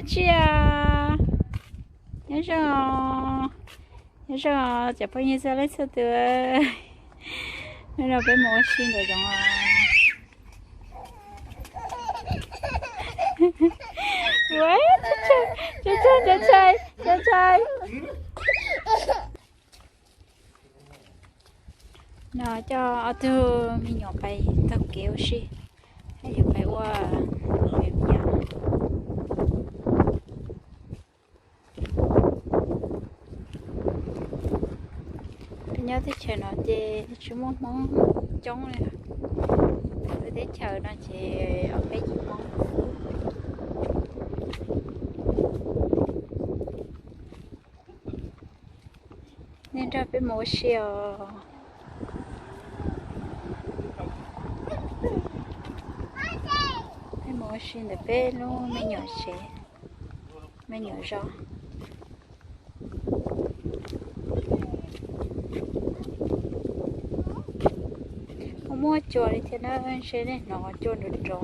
chị à nhớ rồi chả bao nhiêu giờ lấy số từ nên là phải mua xin rồi rồi chơi nó cho tôi mình nhỏ bay tao kéo xí hay nhỏ bay qua về nhà bây giờ thì chờ nó chơi chú món trống này tôi thấy chờ nó chơi ở cái gì món nên ra phải mua siêu phải mua xin để bé luôn mấy nhỏ xe mấy nhỏ rau không mua chuột thì nó sẽ để nó chuột được rồi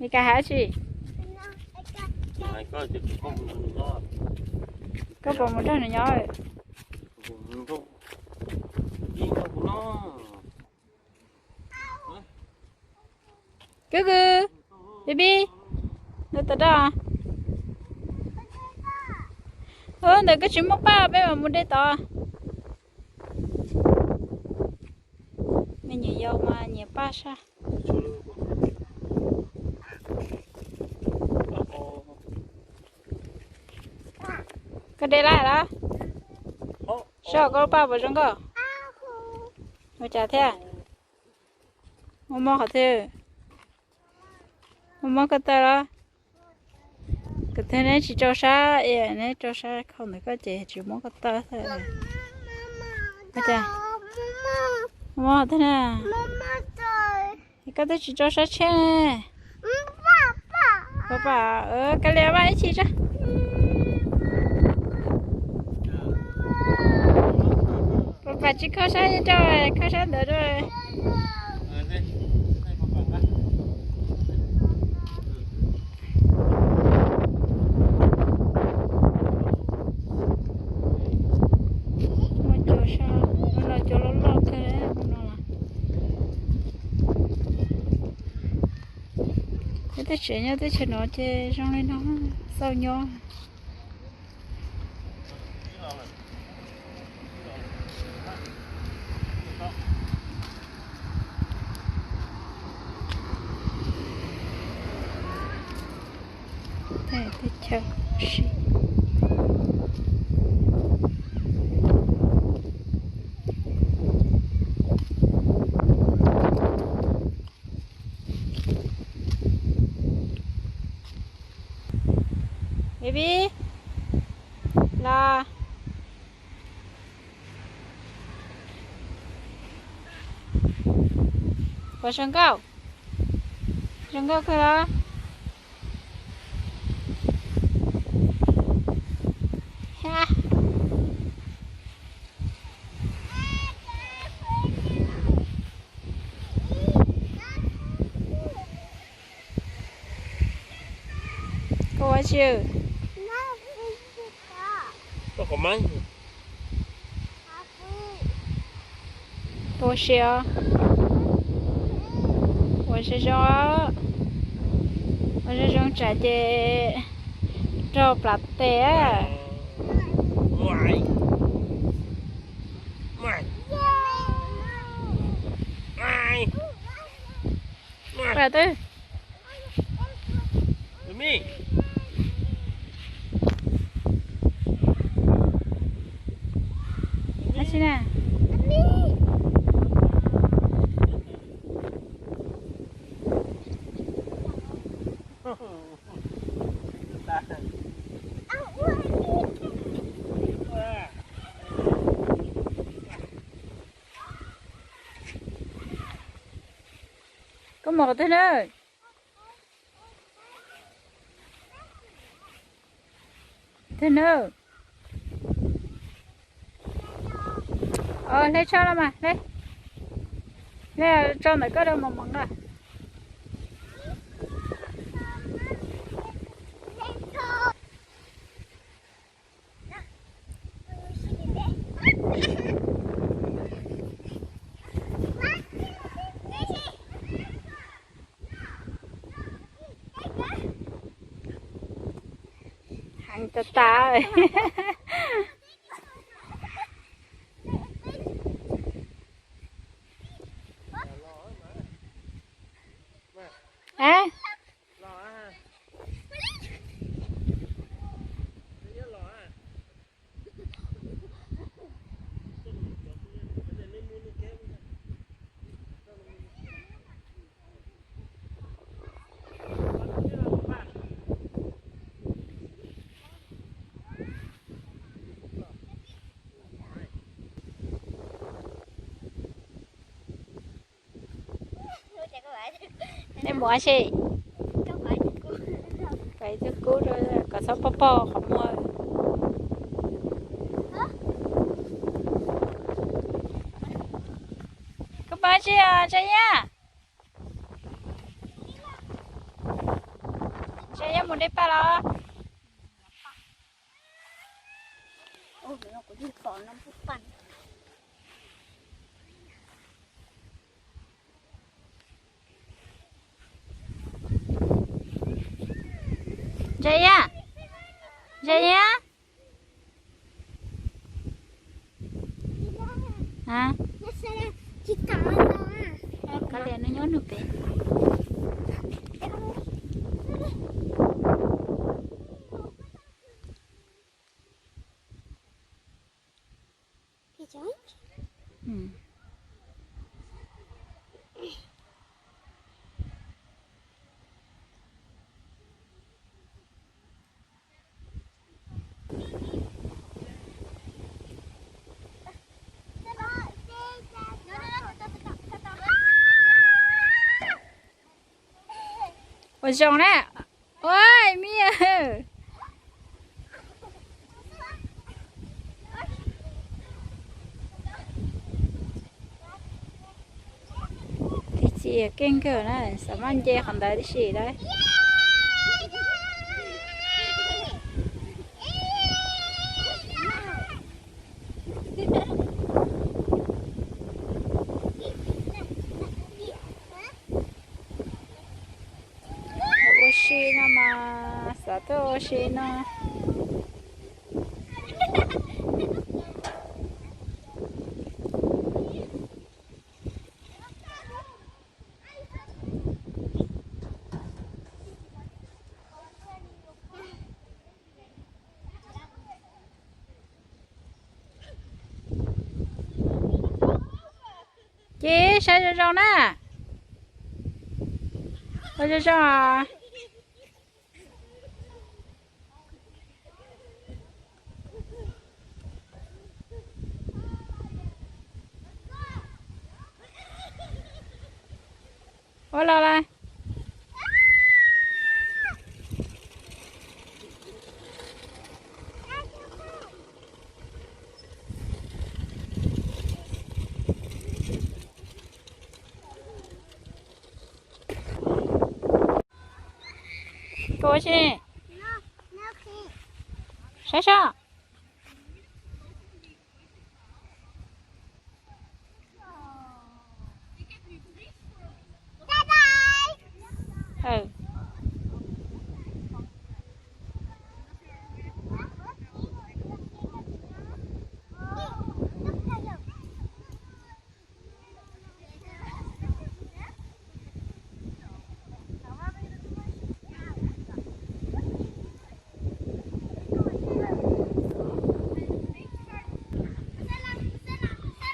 đi cả hả chị có bò một đứa nhỏ rồi cứ baby nó tới đó để cái chuyện mốc ba bé mà muốn đi to mình nhiều dâu mà nhiều ba sao cái đây lại đó sao có ba vợ chồng cơ mà chả thế mama hả thế mama cái ta đó cái thế này chỉ cho sa này cho sa không được có chị chỉ muốn cái ta thôi cái cha mama thế nè cái ta chỉ cho sa che nè bà cái lẹ ba chị chứ bà chỉ khó sáng cho rồi khó sáng đỡ rồi một chỗ sao nó là chỗ lo cái đấy cái chuyện nhau cái chuyện nó chơi trong đây nó sao nhau thế thì chờ xí baby là có sân cao cái đó ha có chứ có mấy tôi sẽ cho trả về cho bát té ngoài bà tư mi chị nè có một thế nữa thế nữa lấy cho nó mà lấy cho này có đâu mà mỏng à hàng ta rồi à nên mua gì vậy chứ cú rồi có số popo không mua có bao nhiêu à chơi nhá chơi nhá muốn đi pa đó Jaya, Jaya, hả? Kalian nó nhớ được vậy? Ôi chồng nè, ôi Mia, thì chị kinh cơ này, sao mà anh chơi không tới đi xí đấy. Oshina Sato Oshina chị sao cho rau nè sao cho rau à ôi la la cô chị sao sao ừ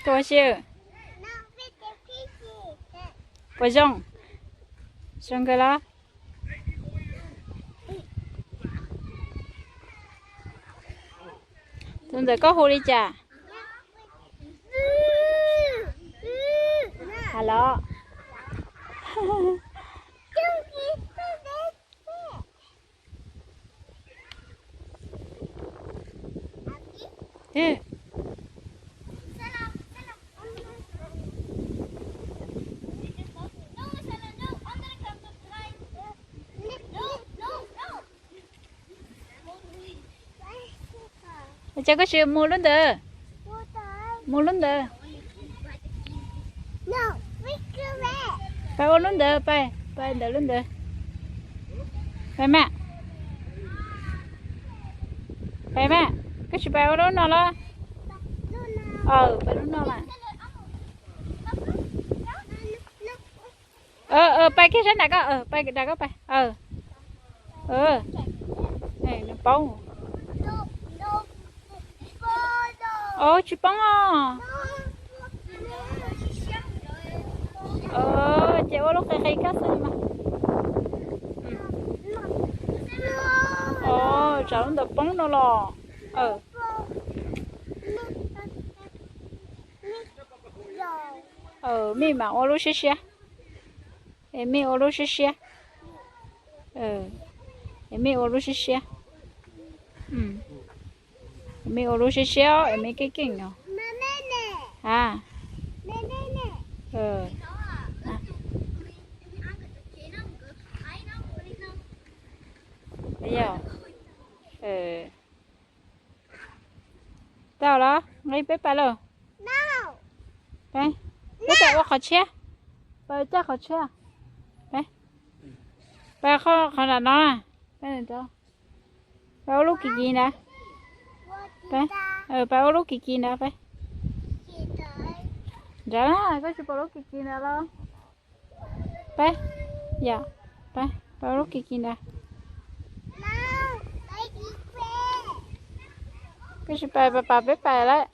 cô chị cô dòng dòng cái lá tụi giờ có hồ đi chả hello thế cho cái chuyện mua luôn được mua luôn được phải ôn luôn được phải đỡ luôn được phải mẹ cái chuyện phải ôn luôn nào lo phải luôn nào mà phải cái sách này có phải cái đó có phải này nó bông chị bông à chị ơi lúc này hay cắt gì mà cháu nó đập bóng nó lò mi mà ô lô xí xí em mi ô lô xí xí em mi ô lô xí xí em mi ô lô xí xí em mi cái kinh nhở à bây giờ tao đó ngay bếp bà rồi đây bếp bà khó chia bà chắc khó chia đây bà khó là nó à đây là cho bà lúc kỳ nè đây bà lúc kỳ nè đây dạ có chụp lúc kỳ nè lo đây dạ đây bà lúc kỳ nè cái chụp bà bếp bà đấy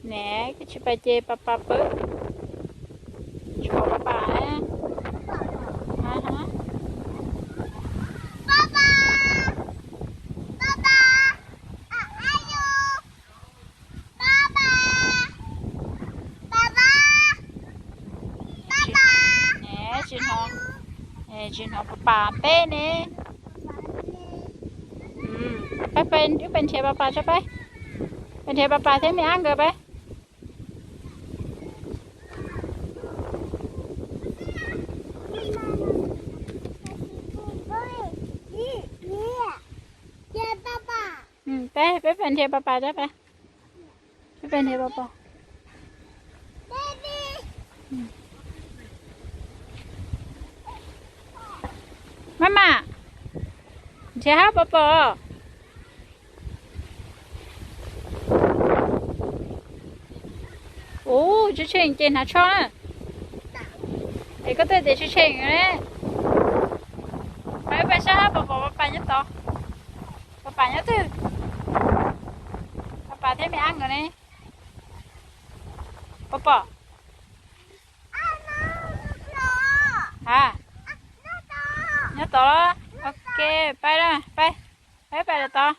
nè cái chụp bà chê bà bếp chụp bà á chuyện họ bà bé nè bé bên chơi bà cho bé bên chơi bà thế mày ăn rồi bé bé bên chơi bà cho bé bên chơi bà Mama, siapa papa? Chú chuyện trên hả cho nè. Để có thể để chú chuyện đấy. Phải sao papa nhất to. Papa nhất thứ. Papa thấy mẹ ăn rồi nè. Papa. Hả? Nhớ to đó. Ok, bay đó, bay. Bay là to.